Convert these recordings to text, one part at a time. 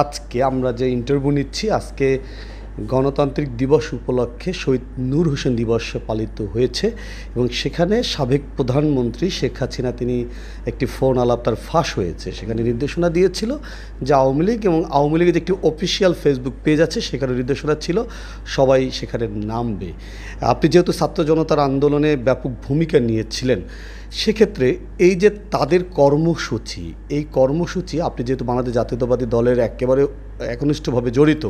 আজকে আমরা যে ইন্টারভিউ নিচ্ছি আজকে গণতান্ত্রিক দিবস উপলক্ষে শহীদ নূর হোসেন দিবস পালিত হয়েছে এবং সেখানে সাবেক প্রধানমন্ত্রী শেখ হাসিনা তিনি একটি ফোন আলাপ তার ফাঁস হয়েছে। সেখানে নির্দেশনা দিয়েছিল যে আওয়ামী লীগ এবং আওয়ামী লীগের যে একটি অফিসিয়াল ফেসবুক পেজ আছে সেখানে নির্দেশনা ছিল সবাই সেখানে নামবে। আপনি যেহেতু ছাত্র জনতার আন্দোলনে ব্যাপক ভূমিকা নিয়েছিলেন, সেক্ষেত্রে এই যে তাদের কর্মসূচি, এই কর্মসূচি আপনি যেহেতু বাংলাদেশ জাতীয়তাবাদী দলের একেবারে একনিষ্ঠভাবে জড়িত,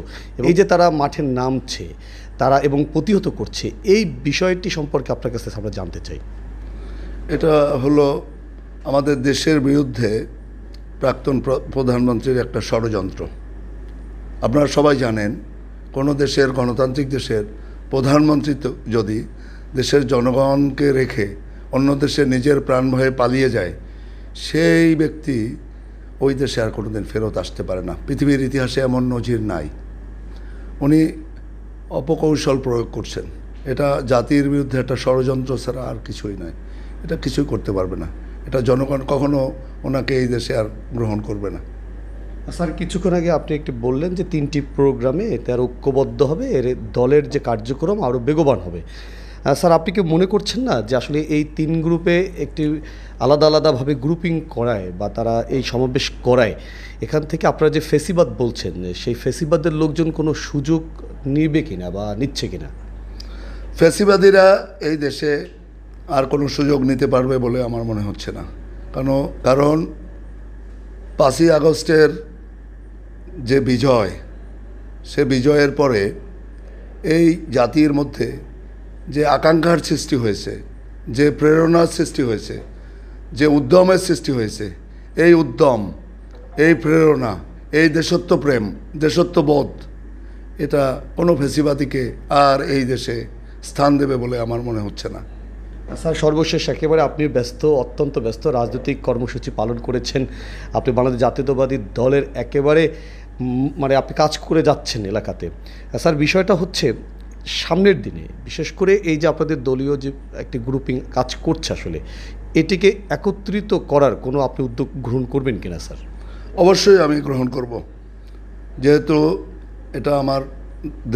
এই যে তারা মাঠে নামছে তারা এবং প্রতিহত করছে, এই বিষয়টি সম্পর্কে আপনার কাছে আমরা জানতে চাই। এটা হলো আমাদের দেশের বিরুদ্ধে প্রাক্তন প্রধানমন্ত্রীর একটা ষড়যন্ত্র। আপনারা সবাই জানেন, কোনো দেশের গণতান্ত্রিক দেশের প্রধানমন্ত্রী যদি দেশের জনগণকে রেখে অন্য দেশে নিজের প্রাণ ভয়ে পালিয়ে যায়, সেই ব্যক্তি ওই দেশে আর কোনোদিন ফেরত আসতে পারে না। পৃথিবীর ইতিহাসে এমন নজির নাই। উনি অপকৌশল প্রয়োগ করছেন। এটা জাতির বিরুদ্ধে একটা ষড়যন্ত্র ছাড়া আর কিছুই নয়। এটা কিছুই করতে পারবে না। এটা জনগণ কখনো ওনাকে এই দেশে আর গ্রহণ করবে না। স্যার, কিছুক্ষণ আগে আপনি একটি বললেন যে 3টি প্রোগ্রামে এতে আর ঐক্যবদ্ধ হবে, এর দলের যে কার্যক্রম আরও বেগবান হবে। স্যার, আপনি কি মনে করছেন না যে আসলে এই 3 গ্রুপে একটি আলাদা আলাদাভাবে গ্রুপিং করায় বা তারা এই সমাবেশ করায়, এখান থেকে আপনারা যে ফেসিবাদ বলছেন সেই ফেসিবাদের লোকজন কোনো সুযোগ নিবে কিনা বা নিচ্ছে কিনা? ফ্যাসিবাদীরা এই দেশে আর কোনো সুযোগ নিতে পারবে বলে আমার মনে হচ্ছে না। কারণ 5ই আগস্টের যে বিজয়, সে বিজয়ের পরে এই জাতির মধ্যে যে আকাঙ্ক্ষার সৃষ্টি হয়েছে, যে প্রেরণার সৃষ্টি হয়েছে, যে উদ্যমের সৃষ্টি হয়েছে, এই উদ্যম, এই প্রেরণা, এই দেশত্বপ্রেম, দেশত্ববোধ, এটা কোনো ফ্যাসিবাদীকে আর এই দেশে স্থান দেবে বলে আমার মনে হচ্ছে না। স্যার, সর্বশেষ একেবারে আপনি ব্যস্ত, অত্যন্ত ব্যস্ত রাজনৈতিক কর্মসূচি পালন করেছেন। আপনি বাংলাদেশ জাতীয়তাবাদী দলের একেবারে আপনি কাজ করে যাচ্ছেন এলাকাতে। স্যার, বিষয়টা হচ্ছে সামনের দিনে বিশেষ করে এই যে আপনাদের দলীয় যে একটি গ্রুপিং কাজ করছে, আসলে এটিকে একত্রিত করার কোনো আপনি উদ্যোগ গ্রহণ করবেন কিনা? স্যার, অবশ্যই আমি গ্রহণ করব। যেহেতু এটা আমার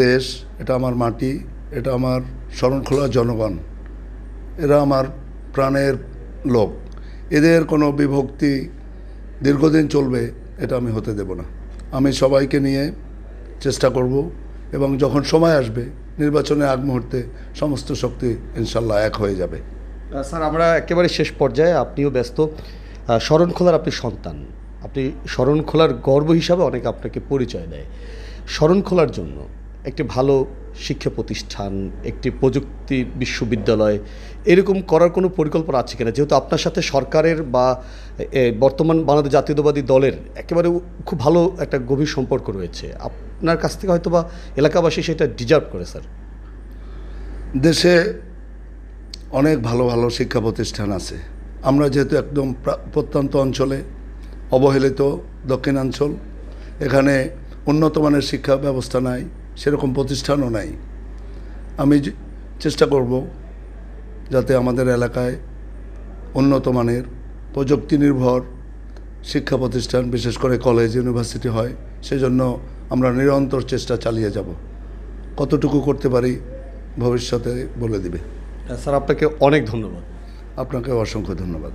দেশ, এটা আমার মাটি, এটা আমার শরণখোলা জনগণ, এরা আমার প্রাণের লোক। এদের কোনো বিভক্তি দীর্ঘদিন চলবে এটা আমি হতে দেব না। আমি সবাইকে নিয়ে চেষ্টা করব এবং যখন সময় আসবে নির্বাচনের আগ মুহূর্তে সমস্ত শক্তি ইনশাল্লাহ এক হয়ে যাবে। স্যার, আমরা একেবারে শেষ পর্যায়ে, আপনিও ব্যস্ত, শরণখোলার আপনি সন্তান, আপনি শরণখোলার গর্ব হিসাবে অনেকে আপনাকে পরিচয় দেয়। শরণখোলার জন্য একটি ভালো শিক্ষা প্রতিষ্ঠান, একটি প্রযুক্তি বিশ্ববিদ্যালয় এরকম করার কোনো পরিকল্পনা আছে কিনা? যেহেতু আপনার সাথে সরকারের বা বর্তমান বাংলাদেশ জাতীয়তাবাদী দলের একেবারে খুব ভালো একটা গভীর সম্পর্ক রয়েছে, আপনার কাছ থেকে হয়তো বা এলাকাবাসী সেটা ডিজার্ভ করে। স্যার, দেশে অনেক ভালো ভালো শিক্ষা প্রতিষ্ঠান আছে। আমরা যেহেতু একদম প্রত্যন্ত অঞ্চলে, অবহেলিত দক্ষিণাঞ্চল, এখানে উন্নত মানের শিক্ষা ব্যবস্থা নাই, সেরকম প্রতিষ্ঠানও নাই। আমি চেষ্টা করব যাতে আমাদের এলাকায় উন্নত মানের প্রযুক্তি নির্ভর শিক্ষা প্রতিষ্ঠান, বিশেষ করে কলেজ, ইউনিভার্সিটি হয়। সেজন্য আমরা নিরন্তর চেষ্টা চালিয়ে যাব। কতটুকু করতে পারি ভবিষ্যতে বলে দিবে। স্যার, আপনাকে অনেক ধন্যবাদ। আপনাকে অসংখ্য ধন্যবাদ।